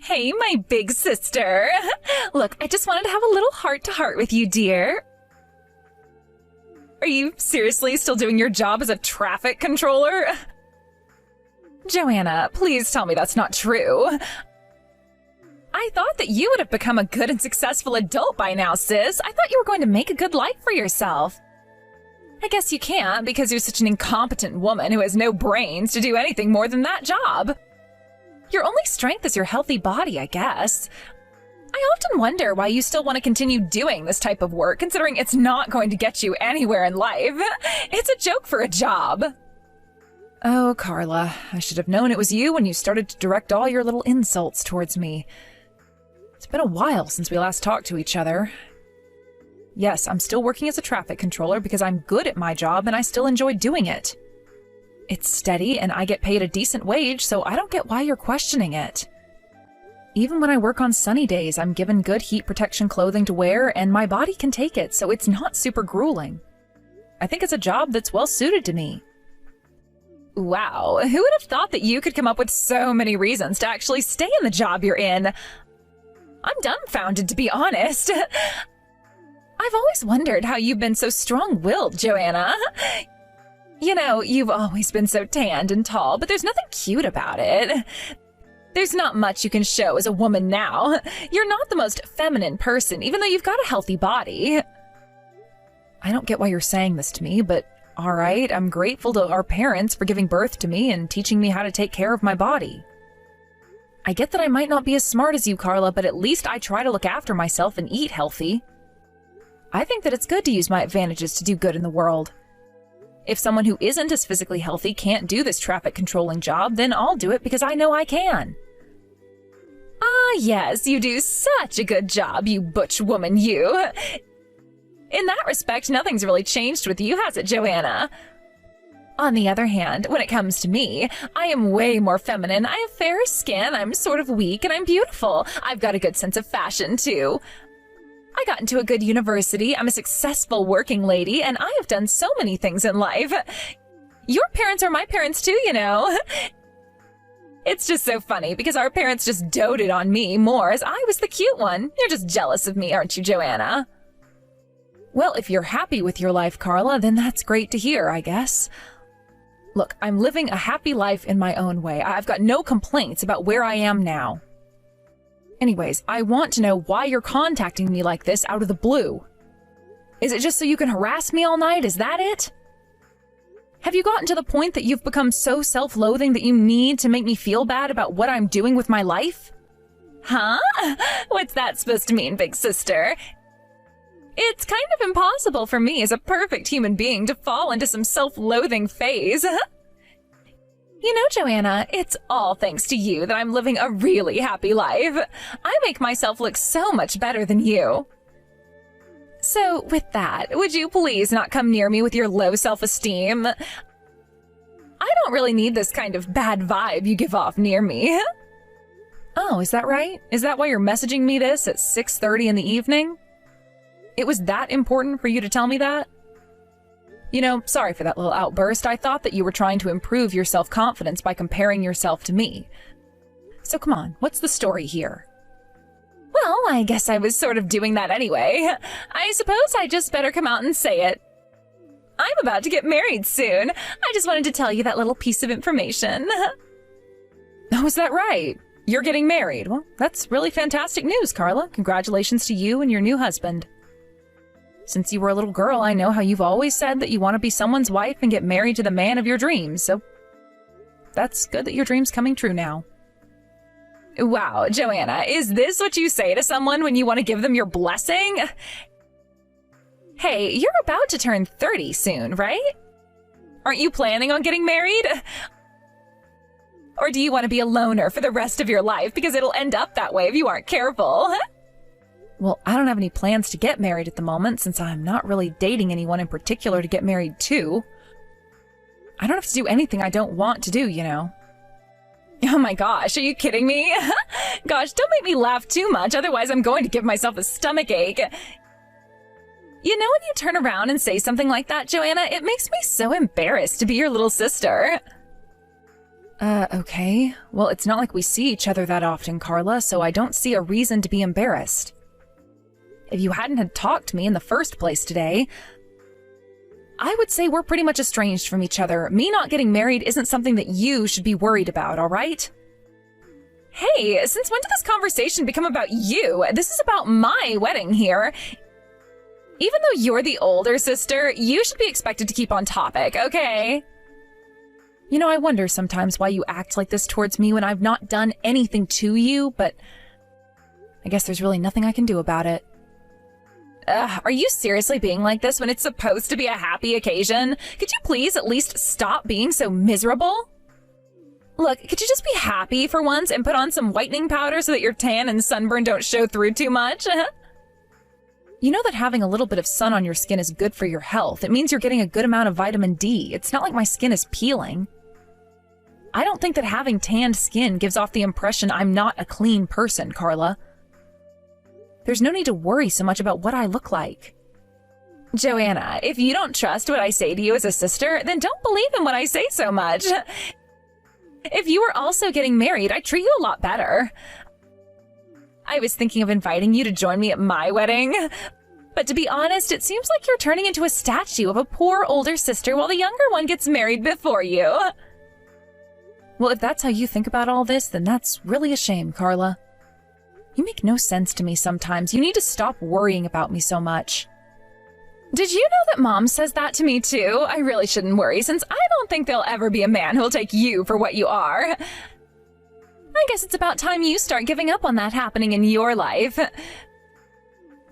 Hey, my big sister. Look, I just wanted to have a little heart-to-heart with you, dear. Are you seriously still doing your job as a traffic controller? Joanna, please tell me that's not true. I thought that you would have become a good and successful adult by now, sis. I thought you were going to make a good life for yourself. I guess you can't because you're such an incompetent woman who has no brains to do anything more than that job. Your only strength is your healthy body, I guess. I often wonder why you still want to continue doing this type of work, considering it's not going to get you anywhere in life. It's a joke for a job. Oh, Carla, I should have known it was you when you started to direct all your little insults towards me. It's been a while since we last talked to each other. Yes, I'm still working as a traffic controller because I'm good at my job and I still enjoy doing it. It's steady and I get paid a decent wage, so I don't get why you're questioning it. Even when I work on sunny days, I'm given good heat protection clothing to wear and my body can take it, so it's not super grueling. I think it's a job that's well suited to me. Wow, who would have thought that you could come up with so many reasons to actually stay in the job you're in? I'm dumbfounded, to be honest. I've always wondered how you've been so strong-willed, Joanna. You know, you've always been so tanned and tall, but there's nothing cute about it. There's not much you can show as a woman now. You're not the most feminine person, even though you've got a healthy body. I don't get why you're saying this to me, but all right, I'm grateful to our parents for giving birth to me and teaching me how to take care of my body. I get that I might not be as smart as you, Carla, but at least I try to look after myself and eat healthy. I think that it's good to use my advantages to do good in the world. If someone who isn't as physically healthy can't do this traffic controlling job, then I'll do it because I know I can. Ah, yes, you do such a good job, you butch woman, you. In that respect, nothing's really changed with you, has it, Joanna? On the other hand, when it comes to me, I am way more feminine. I have fair skin, I'm sort of weak, and I'm beautiful. I've got a good sense of fashion, too. I got into a good university, I'm a successful working lady, and I have done so many things in life. Your parents are my parents, too, you know. It's just so funny, because our parents just doted on me more as I was the cute one. You're just jealous of me, aren't you, Joanna? Well, if you're happy with your life, Carla, then that's great to hear, I guess. Look, I'm living a happy life in my own way. I've got no complaints about where I am now. Anyways, I want to know why you're contacting me like this out of the blue. Is it just so you can harass me all night? Is that it? Have you gotten to the point that you've become so self-loathing that you need to make me feel bad about what I'm doing with my life? Huh? What's that supposed to mean, big sister? It's kind of impossible for me as a perfect human being to fall into some self-loathing phase. You know, Joanna, it's all thanks to you that I'm living a really happy life. I make myself look so much better than you. So, with that, would you please not come near me with your low self-esteem? I don't really need this kind of bad vibe you give off near me. Oh, is that right? Is that why you're messaging me this at 6:30 in the evening? It was that important for you to tell me that? You know, sorry for that little outburst. I thought that you were trying to improve your self-confidence by comparing yourself to me. So come on, what's the story here? Well, I guess I was sort of doing that anyway. I suppose I just better come out and say it. I'm about to get married soon. I just wanted to tell you that little piece of information. Oh, is that right? You're getting married. Well, that's really fantastic news, Carla. Congratulations to you and your new husband. Since you were a little girl, I know how you've always said that you want to be someone's wife and get married to the man of your dreams, so that's good that your dream's coming true now. Wow, Joanna, is this what you say to someone when you want to give them your blessing? Hey, you're about to turn 30 soon, right? Aren't you planning on getting married? Or do you want to be a loner for the rest of your life because it'll end up that way if you aren't careful? Well, I don't have any plans to get married at the moment since I'm not really dating anyone in particular to get married to. I don't have to do anything I don't want to do, you know. Oh my gosh, are you kidding me? Gosh, don't make me laugh too much, otherwise I'm going to give myself a stomachache. You know when you turn around and say something like that, Joanna, it makes me so embarrassed to be your little sister. Okay. Well, it's not like we see each other that often, Carla, so I don't see a reason to be embarrassed. If you hadn't had talked to me in the first place today, I would say we're pretty much estranged from each other. Me not getting married isn't something that you should be worried about, all right? Hey, since when did this conversation become about you? This is about my wedding here. Even though you're the older sister, you should be expected to keep on topic, okay? You know, I wonder sometimes why you act like this towards me when I've not done anything to you, but I guess there's really nothing I can do about it. Are you seriously being like this when it's supposed to be a happy occasion? Could you please at least stop being so miserable? Look, could you just be happy for once and put on some whitening powder so that your tan and sunburn don't show through too much? You know that having a little bit of sun on your skin is good for your health. It means you're getting a good amount of vitamin D. It's not like my skin is peeling. I don't think that having tanned skin gives off the impression I'm not a clean person, Carla. There's no need to worry so much about what I look like. Joanna, if you don't trust what I say to you as a sister, then don't believe in what I say so much. If you were also getting married, I'd treat you a lot better. I was thinking of inviting you to join me at my wedding. But to be honest, it seems like you're turning into a statue of a poor older sister while the younger one gets married before you. Well, if that's how you think about all this, then that's really a shame, Carla. You make no sense to me sometimes. You need to stop worrying about me so much. Did you know that Mom says that to me too? I really shouldn't worry, since I don't think there'll ever be a man who'll take you for what you are. I guess it's about time you start giving up on that happening in your life.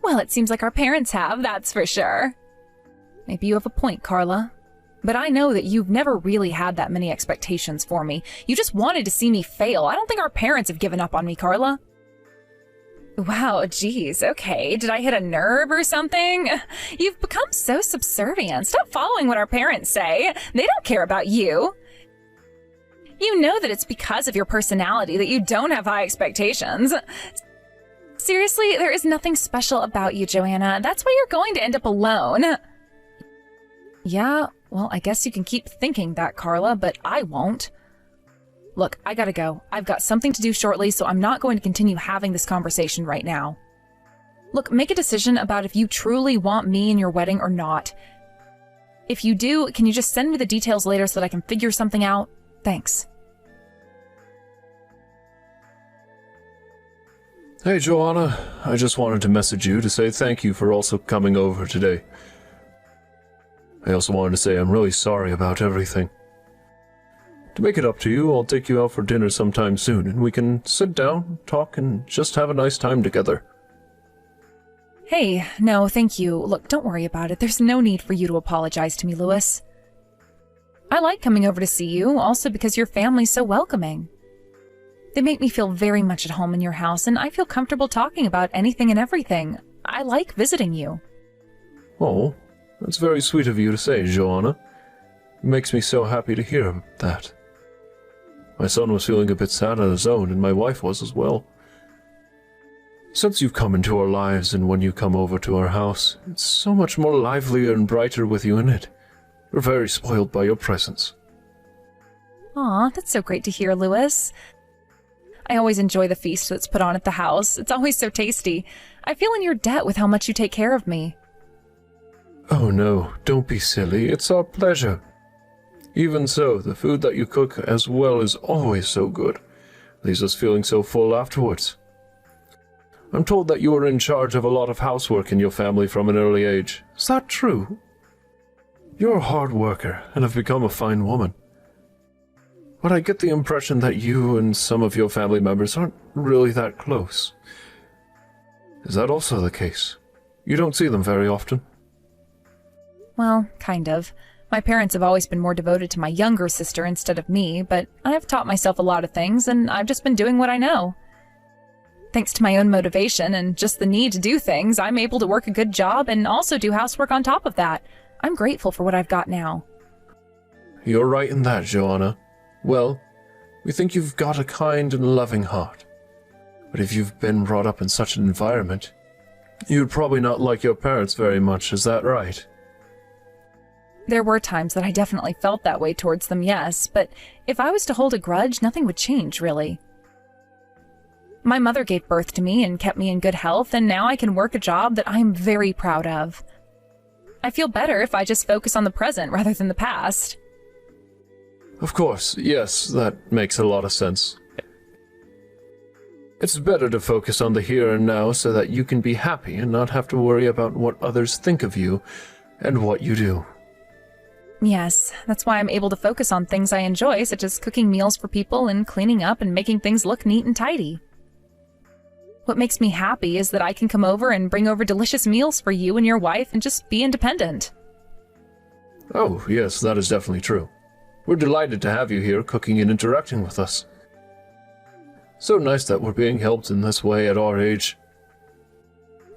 Well, it seems like our parents have, that's for sure. Maybe you have a point, Carla. But I know that you've never really had that many expectations for me. You just wanted to see me fail. I don't think our parents have given up on me, Carla. Wow, geez, okay. Did I hit a nerve or something? You've become so subservient. Stop following what our parents say. They don't care about you. You know that it's because of your personality that you don't have high expectations. Seriously, there is nothing special about you, Joanna. That's why you're going to end up alone. Yeah, well, I guess you can keep thinking that, Carla, but I won't. Look, I gotta go. I've got something to do shortly, so I'm not going to continue having this conversation right now. Look, make a decision about if you truly want me in your wedding or not. If you do, can you just send me the details later so that I can figure something out? Thanks. Hey, Joanna. I just wanted to message you to say thank you for also coming over today. I also wanted to say I'm really sorry about everything. To make it up to you, I'll take you out for dinner sometime soon, and we can sit down, talk, and just have a nice time together. Hey, no, thank you. Look, don't worry about it. There's no need for you to apologize to me, Louis. I like coming over to see you, also because your family's so welcoming. They make me feel very much at home in your house, and I feel comfortable talking about anything and everything. I like visiting you. Oh, that's very sweet of you to say, Joanna. It makes me so happy to hear that. My son was feeling a bit sad on his own, and my wife was as well. Since you've come into our lives and when you come over to our house, it's so much more livelier and brighter with you in it. We're very spoiled by your presence. Aw, that's so great to hear, Louis. I always enjoy the feast that's put on at the house. It's always so tasty. I feel in your debt with how much you take care of me. Oh no, don't be silly. It's our pleasure. Even so, the food that you cook as well is always so good. Leaves us feeling so full afterwards. I'm told that you were in charge of a lot of housework in your family from an early age. Is that true? You're a hard worker and have become a fine woman. But I get the impression that you and some of your family members aren't really that close. Is that also the case? You don't see them very often? Well, kind of. My parents have always been more devoted to my younger sister instead of me, but I've taught myself a lot of things, and I've just been doing what I know. Thanks to my own motivation and just the need to do things, I'm able to work a good job and also do housework on top of that. I'm grateful for what I've got now. You're right in that, Joanna. Well, we think you've got a kind and loving heart. But if you've been brought up in such an environment, you'd probably not like your parents very much, is that right? There were times that I definitely felt that way towards them, yes, but if I was to hold a grudge, nothing would change, really. My mother gave birth to me and kept me in good health, and now I can work a job that I am very proud of. I feel better if I just focus on the present rather than the past. Of course, yes, that makes a lot of sense. It's better to focus on the here and now so that you can be happy and not have to worry about what others think of you and what you do. Yes, that's why I'm able to focus on things I enjoy, such as cooking meals for people and cleaning up and making things look neat and tidy. What makes me happy is that I can come over and bring over delicious meals for you and your wife and just be independent. Oh, yes, that is definitely true. We're delighted to have you here cooking and interacting with us. So nice that we're being helped in this way at our age.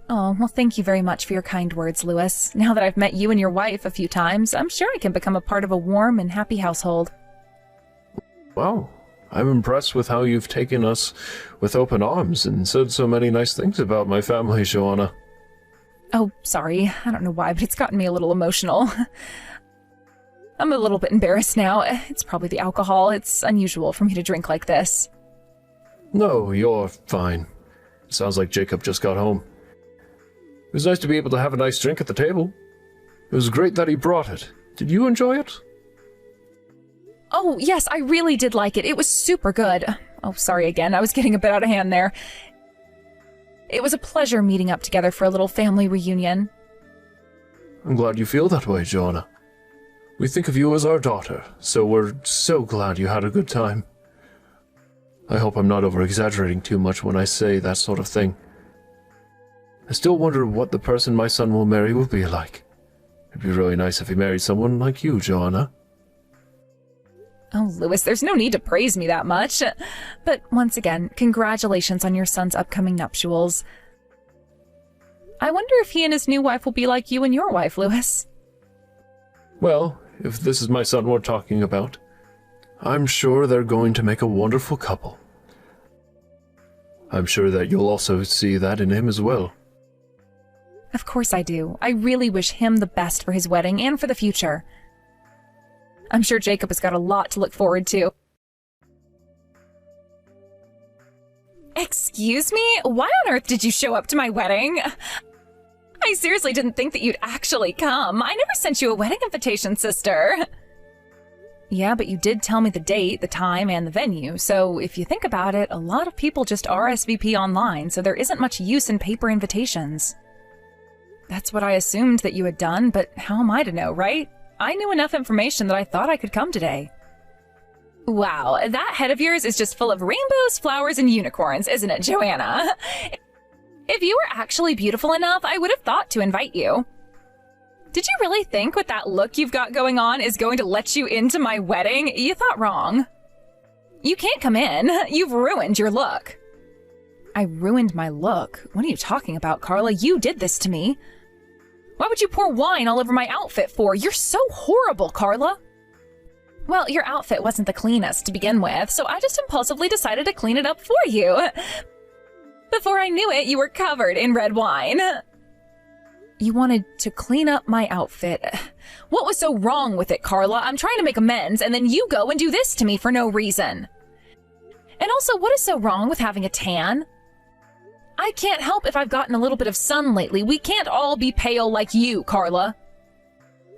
Oh, well, thank you very much for your kind words, Lewis. Now that I've met you and your wife a few times, I'm sure I can become a part of a warm and happy household. Wow, I'm impressed with how you've taken us with open arms and said so many nice things about my family, Joanna. Oh, sorry. I don't know why, but it's gotten me a little emotional. I'm a little bit embarrassed now. It's probably the alcohol. It's unusual for me to drink like this. No, you're fine. Sounds like Jacob just got home. It was nice to be able to have a nice drink at the table. It was great that he brought it. Did you enjoy it? Oh, yes, I really did like it. It was super good. Oh, sorry again. I was getting a bit out of hand there. It was a pleasure meeting up together for a little family reunion. I'm glad you feel that way, Joanna. We think of you as our daughter, so we're so glad you had a good time. I hope I'm not over-exaggerating too much when I say that sort of thing. I still wonder what the person my son will marry will be like. It'd be really nice if he married someone like you, Joanna. Oh, Lewis, there's no need to praise me that much. But once again, congratulations on your son's upcoming nuptials. I wonder if he and his new wife will be like you and your wife, Lewis. Well, if this is my son we're talking about, I'm sure they're going to make a wonderful couple. I'm sure that you'll also see that in him as well. Of course I do. I really wish him the best for his wedding and for the future. I'm sure Jacob has got a lot to look forward to. Excuse me? Why on earth did you show up to my wedding? I seriously didn't think that you'd actually come. I never sent you a wedding invitation, sister. Yeah, but you did tell me the date, the time, and the venue, so if you think about it, a lot of people just RSVP online, so there isn't much use in paper invitations. That's what I assumed that you had done, but how am I to know, right? I knew enough information that I thought I could come today. Wow, that head of yours is just full of rainbows, flowers, and unicorns, isn't it, Joanna? If you were actually beautiful enough, I would have thought to invite you. Did you really think with that look you've got going on is going to let you into my wedding? You thought wrong. You can't come in. You've ruined your look. I ruined my look? What are you talking about, Carla? You did this to me. Why would you pour wine all over my outfit for? You're so horrible, Carla. Well, your outfit wasn't the cleanest to begin with, so I just impulsively decided to clean it up for you. Before I knew it, you were covered in red wine. You wanted to clean up my outfit. What was so wrong with it, Carla? I'm trying to make amends, and then you go and do this to me for no reason. And also, what is so wrong with having a tan? I can't help if I've gotten a little bit of sun lately. We can't all be pale like you, Carla.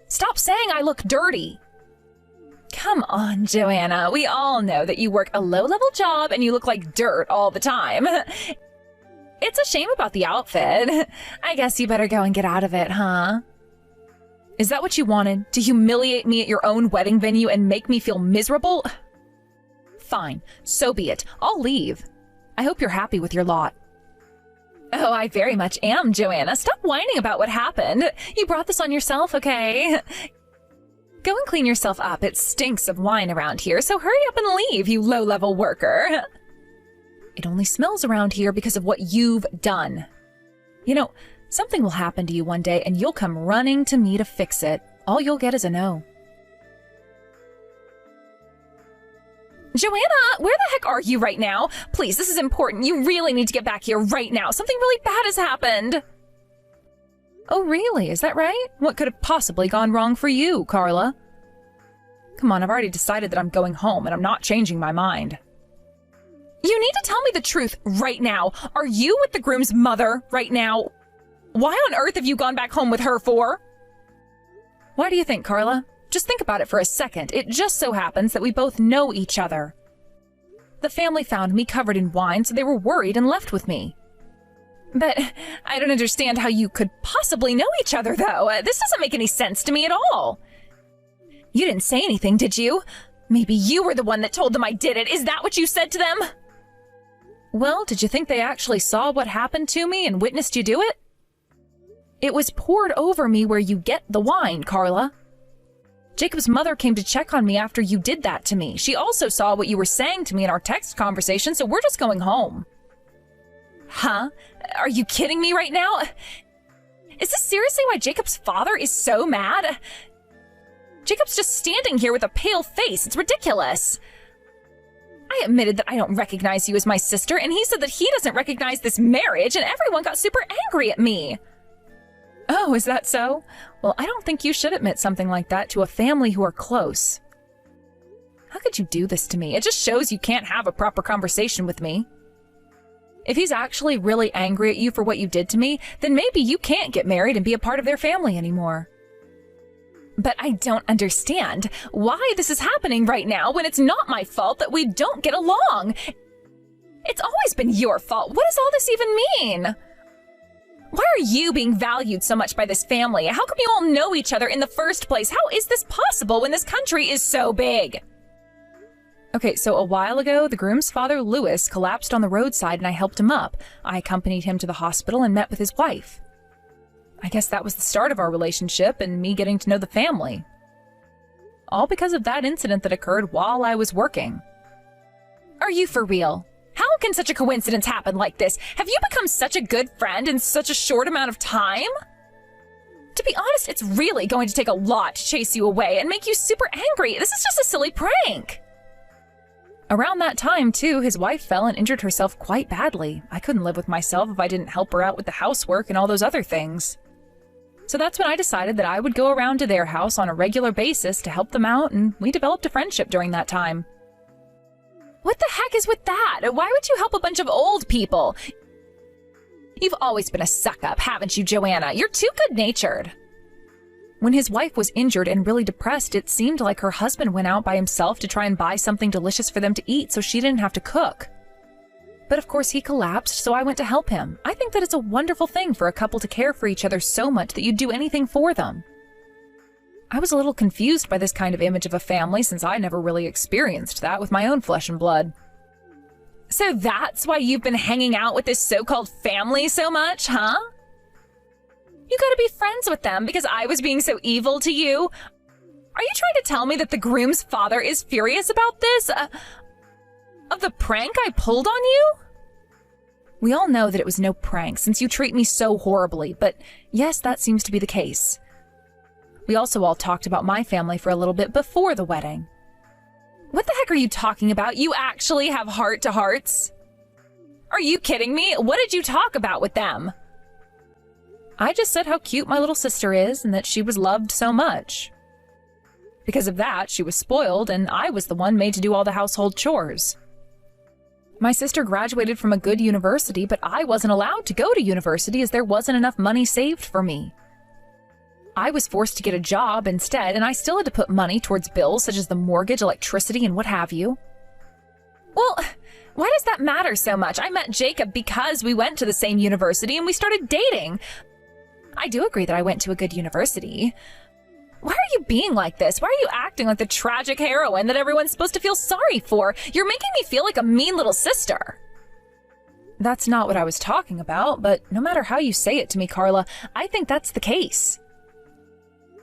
Stop saying I look dirty. Come on, Joanna. We all know that you work a low-level job and you look like dirt all the time. It's a shame about the outfit. I guess you better go and get out of it, huh? Is that what you wanted? To humiliate me at your own wedding venue and make me feel miserable? Fine, so be it. I'll leave. I hope you're happy with your lot. Oh, I very much am, Joanna. Stop whining about what happened. You brought this on yourself, okay? Go and clean yourself up. It stinks of wine around here, so hurry up and leave, you low-level worker. It only smells around here because of what you've done. You know, something will happen to you one day, and you'll come running to me to fix it. All you'll get is a no. Joanna, where the heck are you right now? Please, this is important. You really need to get back here right now. Something really bad has happened. Oh, really? Is that right? What could have possibly gone wrong for you, Carla? Come on, I've already decided that I'm going home, and I'm not changing my mind. You need to tell me the truth right now. Are you with the groom's mother right now? Why on earth have you gone back home with her for? Why do you think, Carla? Just think about it for a second. It just so happens that we both know each other. The family found me covered in wine, so they were worried and left with me. But I don't understand how you could possibly know each other, though. This doesn't make any sense to me at all. You didn't say anything, did you? Maybe you were the one that told them I did it. Is that what you said to them? Well, did you think they actually saw what happened to me and witnessed you do it? It was poured over me where you get the wine, Carla. Jacob's mother came to check on me after you did that to me. She also saw what you were saying to me in our text conversation, so we're just going home. Huh? Are you kidding me right now? Is this seriously why Jacob's father is so mad? Jacob's just standing here with a pale face. It's ridiculous. I admitted that I don't recognize you as my sister, and he said that he doesn't recognize this marriage, and everyone got super angry at me. Oh, is that so? Well, I don't think you should admit something like that to a family who are close. How could you do this to me? It just shows you can't have a proper conversation with me. If he's actually really angry at you for what you did to me, then maybe you can't get married and be a part of their family anymore. But I don't understand why this is happening right now when it's not my fault that we don't get along. It's always been your fault. What does all this even mean? Why are you being valued so much by this family? How come you all know each other in the first place? How is this possible when this country is so big? Okay, so a while ago, the groom's father, Louis, collapsed on the roadside and I helped him up. I accompanied him to the hospital and met with his wife. I guess that was the start of our relationship and me getting to know the family. All because of that incident that occurred while I was working. Are you for real? How can such a coincidence happen like this? Have you become such a good friend in such a short amount of time? To be honest, it's really going to take a lot to chase you away and make you super angry. This is just a silly prank. Around that time, too, his wife fell and injured herself quite badly. I couldn't live with myself if I didn't help her out with the housework and all those other things. So that's when I decided that I would go around to their house on a regular basis to help them out, and we developed a friendship during that time. What the heck is with that? Why would you help a bunch of old people? You've always been a suck-up, haven't you, Joanna? You're too good-natured. When his wife was injured and really depressed, it seemed like her husband went out by himself to try and buy something delicious for them to eat so she didn't have to cook. But of course he collapsed, so I went to help him. I think that it's a wonderful thing for a couple to care for each other so much that you'd do anything for them. I was a little confused by this kind of image of a family since I never really experienced that with my own flesh and blood. So that's why you've been hanging out with this so-called family so much, huh? You gotta be friends with them because I was being so evil to you. Are you trying to tell me that the groom's father is furious about this? Of the prank I pulled on you? We all know that it was no prank since you treat me so horribly, but yes, that seems to be the case. We also all talked about my family for a little bit before the wedding. What the heck are you talking about? You actually have heart-to-hearts? Are you kidding me? What did you talk about with them? I just said how cute my little sister is and that she was loved so much. Because of that, she was spoiled and I was the one made to do all the household chores. My sister graduated from a good university, but I wasn't allowed to go to university as there wasn't enough money saved for me. I was forced to get a job instead, and I still had to put money towards bills such as the mortgage, electricity, and what have you. Well, why does that matter so much? I met Jacob because we went to the same university and we started dating. I do agree that I went to a good university. Why are you being like this? Why are you acting like the tragic heroine that everyone's supposed to feel sorry for? You're making me feel like a mean little sister. That's not what I was talking about, but no matter how you say it to me, Carla, I think that's the case.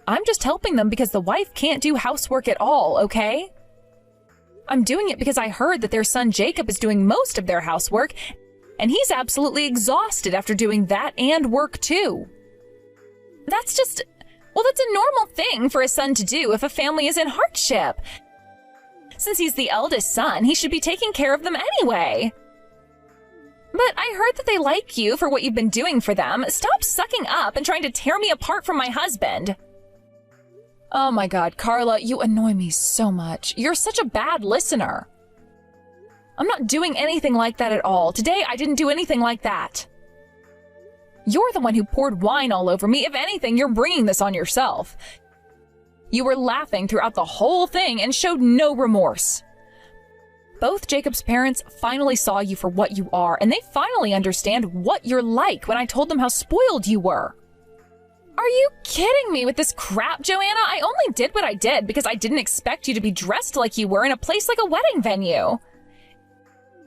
I'm just helping them because the wife can't do housework at all, okay? I'm doing it because I heard that their son Jacob is doing most of their housework, and he's absolutely exhausted after doing that and work too. That's a normal thing for a son to do if a family is in hardship. Since he's the eldest son, he should be taking care of them anyway. But I heard that they like you for what you've been doing for them. Stop sucking up and trying to tear me apart from my husband. Oh my God, Carla, you annoy me so much. You're such a bad listener. I'm not doing anything like that at all. Today, I didn't do anything like that. You're the one who poured wine all over me. If anything, you're bringing this on yourself. You were laughing throughout the whole thing and showed no remorse. Both Jacob's parents finally saw you for what you are, and they finally understand what you're like when I told them how spoiled you were. Are you kidding me with this crap, Joanna? I only did what I did because I didn't expect you to be dressed like you were in a place like a wedding venue.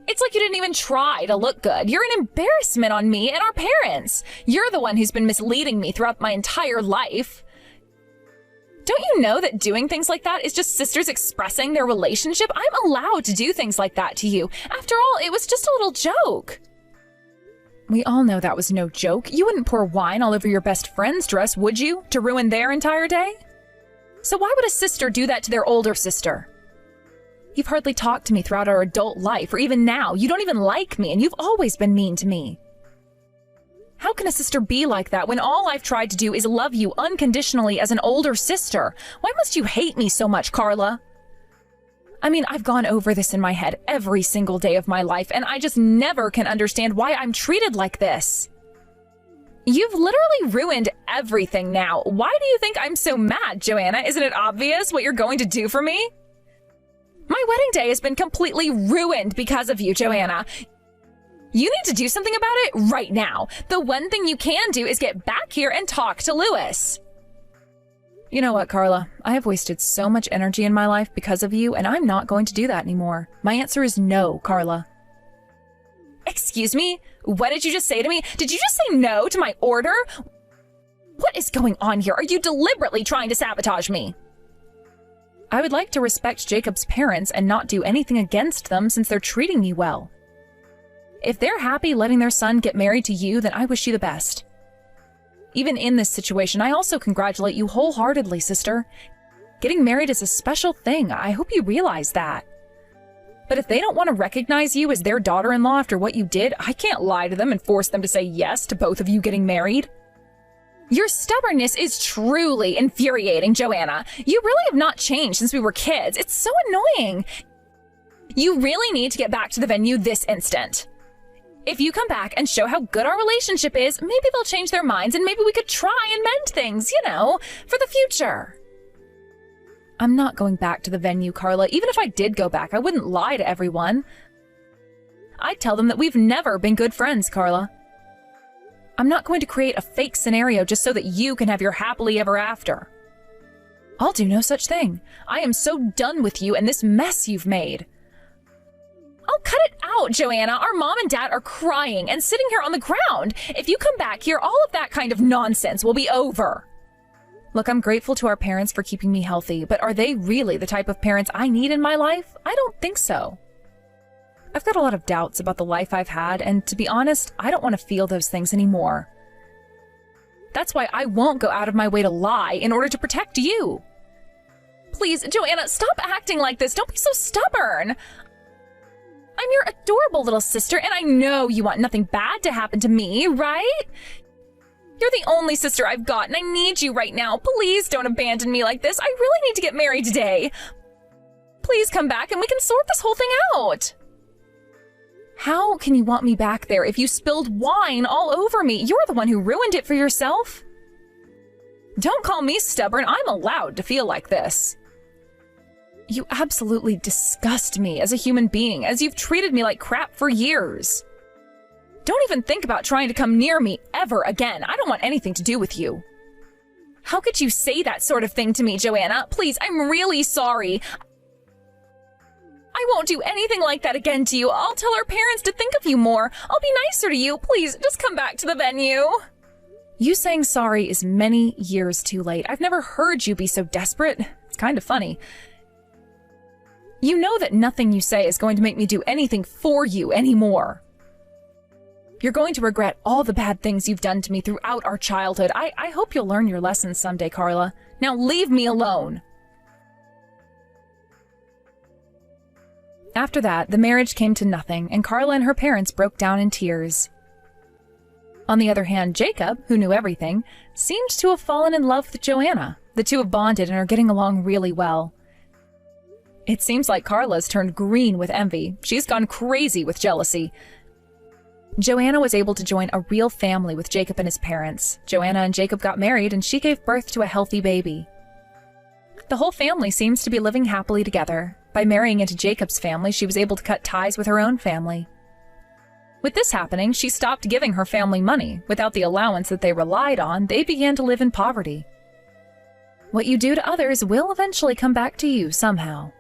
It's like you didn't even try to look good. You're an embarrassment on me and our parents. You're the one who's been misleading me throughout my entire life. Don't you know that doing things like that is just sisters expressing their relationship? I'm allowed to do things like that to you. After all, it was just a little joke. We all know that was no joke. You wouldn't pour wine all over your best friend's dress, would you, to ruin their entire day? So why would a sister do that to their older sister? You've hardly talked to me throughout our adult life, or even now. You don't even like me, and you've always been mean to me. How can a sister be like that when all I've tried to do is love you unconditionally as an older sister? Why must you hate me so much, Carla? I mean, I've gone over this in my head every single day of my life, and I just never can understand why I'm treated like this. You've literally ruined everything now. Why do you think I'm so mad, Joanna? Isn't it obvious what you're going to do for me? My wedding day has been completely ruined because of you, Joanna. You need to do something about it right now. The one thing you can do is get back here and talk to Lewis. You know what, Carla? I have wasted so much energy in my life because of you, and I'm not going to do that anymore. My answer is no, Carla. Excuse me? What did you just say to me? Did you just say no to my order? What is going on here? Are you deliberately trying to sabotage me? I would like to respect Jacob's parents and not do anything against them since they're treating me well. If they're happy letting their son get married to you, then I wish you the best. Even in this situation, I also congratulate you wholeheartedly, sister. Getting married is a special thing. I hope you realize that. But if they don't want to recognize you as their daughter-in-law after what you did, I can't lie to them and force them to say yes to both of you getting married. Your stubbornness is truly infuriating, Joanna. You really have not changed since we were kids. It's so annoying. You really need to get back to the venue this instant. If you come back and show how good our relationship is, maybe they'll change their minds and maybe we could try and mend things, you know, for the future. I'm not going back to the venue, Carla. Even if I did go back, I wouldn't lie to everyone. I'd tell them that we've never been good friends, Carla. I'm not going to create a fake scenario just so that you can have your happily ever after. I'll do no such thing. I am so done with you and this mess you've made. Oh, cut it out, Joanna. Our mom and dad are crying and sitting here on the ground. If you come back here, all of that kind of nonsense will be over. Look, I'm grateful to our parents for keeping me healthy, but are they really the type of parents I need in my life? I don't think so. I've got a lot of doubts about the life I've had, and to be honest, I don't want to feel those things anymore. That's why I won't go out of my way to lie in order to protect you. Please, Joanna, stop acting like this. Don't be so stubborn. I'm your adorable little sister, and I know you want nothing bad to happen to me, right? You're the only sister I've got, and I need you right now. Please don't abandon me like this. I really need to get married today. Please come back and we can sort this whole thing out. How can you want me back there if you spilled wine all over me? You're the one who ruined it for yourself. Don't call me stubborn. I'm allowed to feel like this. You absolutely disgust me as a human being, as you've treated me like crap for years. Don't even think about trying to come near me ever again. I don't want anything to do with you. How could you say that sort of thing to me, Joanna? Please, I'm really sorry. I won't do anything like that again to you. I'll tell our parents to think of you more. I'll be nicer to you. Please, just come back to the venue. You saying sorry is many years too late. I've never heard you be so desperate. It's kind of funny. You know that nothing you say is going to make me do anything for you anymore. You're going to regret all the bad things you've done to me throughout our childhood. I hope you'll learn your lessons someday, Carla. Now leave me alone. After that, the marriage came to nothing, and Carla and her parents broke down in tears. On the other hand, Jacob, who knew everything, seemed to have fallen in love with Joanna. The two have bonded and are getting along really well. It seems like Carla's turned green with envy. She's gone crazy with jealousy. Joanna was able to join a real family with Jacob and his parents. Joanna and Jacob got married, and she gave birth to a healthy baby. The whole family seems to be living happily together. By marrying into Jacob's family, she was able to cut ties with her own family. With this happening, she stopped giving her family money. Without the allowance that they relied on, they began to live in poverty. What you do to others will eventually come back to you somehow.